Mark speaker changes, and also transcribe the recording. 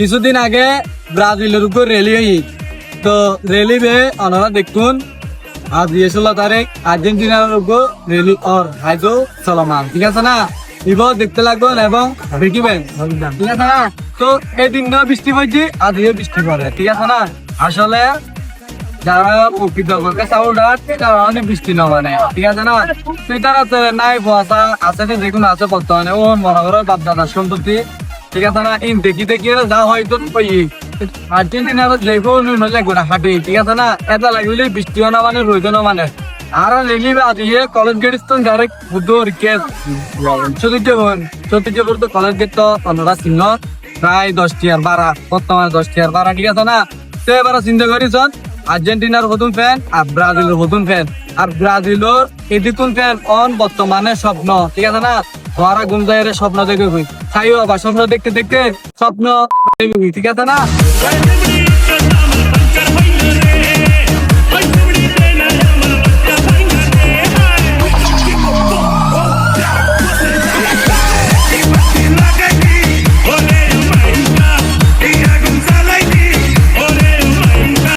Speaker 1: কিছুদিন আগে ব্রাজিলের উপর রেলি হই তো রেলি বে ওনারা দেখুন আজ 16 তারিখ আর্জেন্টিনার উপর রেলি আর হাইজো চলমান ঠিক আছে না ইবো দেখতে লাগবেন এবং দেখিবেন ঠিক আছে না তো এই দিনটা বৃষ্টি পড়ছে আজকে বৃষ্টি পড়ে ঠিক আছে না আসলে যারা প্রকৃত চাউলটা তারা অনেক বৃষ্টি না মানে ঠিক আছে না তুই তারা নাই কুয়াশা আছে দেখুন আছে বর্তমানে ও মনে করো বাপ দাদার সম্পত্তি ঠিক আছে না ইন দেখি দেখি যা হয়তো আর্জেন্টিনার লাগবে না হাঁটি ঠিক আছে না এটা লাগলে বৃষ্টিও না মানে রইতো না মানে আর রেলিবে আজকে কলেজ গেট ডাইরেক্ট বুদ্ধর কেস চতুর্থ তো কলেজ গেট তো পনেরোটা চিহ্ন প্রায় 10টি আর 12 বর্তমানে 10টি আর 12 ঠিক আছে না তো এবার চিন্তা করিস আর্জেন্টিনার নতুন ফ্যান আর ব্রাজিলের নতুন ফ্যান আর ব্রাজিলের এদিকুন ফ্যান অন বর্তমানে স্বপ্ন ঠিক আছে না তোরা ঘুম যায় স্বপ্ন দেখে তাইও আবার স্বপ্ন দেখতে দেখতে স্বপ্ন ঠিক আছে না